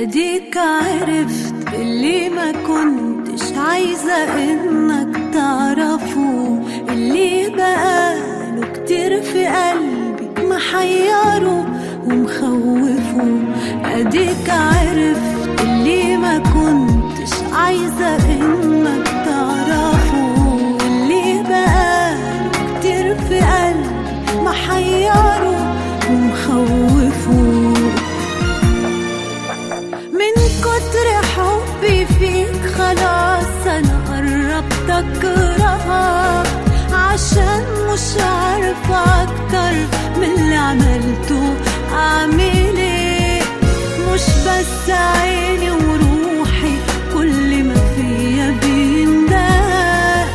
اديك عرفت اللي ما كنتش عايزة انك تعرفه، اللي بقاله كتير في قلبي محيره ومخوفه. اديك عرفت اللي ما كنتش عايزة انك تعرفه، اللي بقاله كتير في قلبي محيره ومخوفه. من كتر حبي فيك خلاص انا قربت اكرهك، عشان مش عارفة اكتر من اللي عملته. اعمل ايه؟ مش بس عيني وروحي كل ما فيا بيندهك،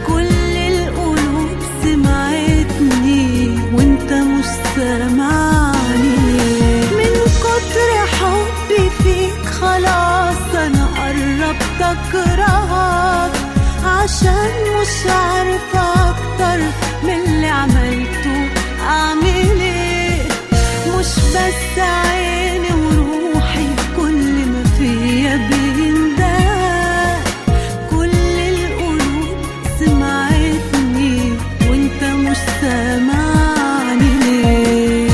كل القلوب سمعتني وانت مش سامعني. من كتر حبي فيك خلاص انا قربت اكرهك، عشان مش عارفة اكتر من اللي عملته. اعمل ايه؟ مش بس عيني وروحي كل ما فيا بيندهك، كل القلوب سمعتني وانت مش سامعني ليه؟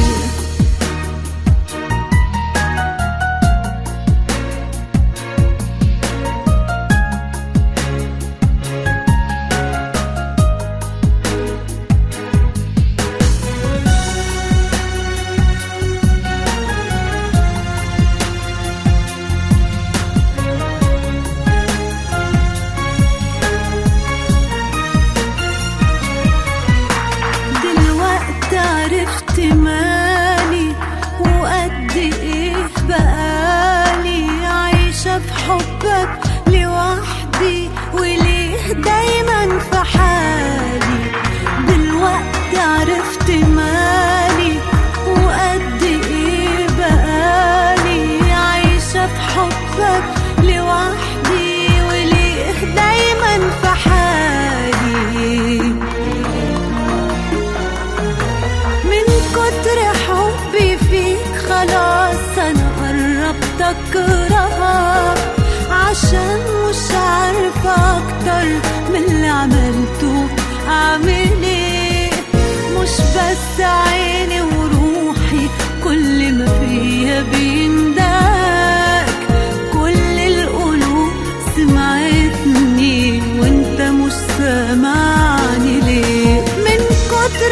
عرفت مالي وقد ايه بقالي عايشة في حبك لوحدي، وليه دايما في حالي. دلوقتي عرفت مالي وقد ايه بقالي عايشة في حبك لوحدي، وليه دايما في حالي. كتر حبي فيك خلاص انا قربت اكرهك، عشان مش عارفة اكتر من اللي عملته. اعمل ايه؟ مش بس عيني وروحي كل ما فيا بيندهك، كل القلوب سمعتني وانت مش سامعني ليه؟ من كتر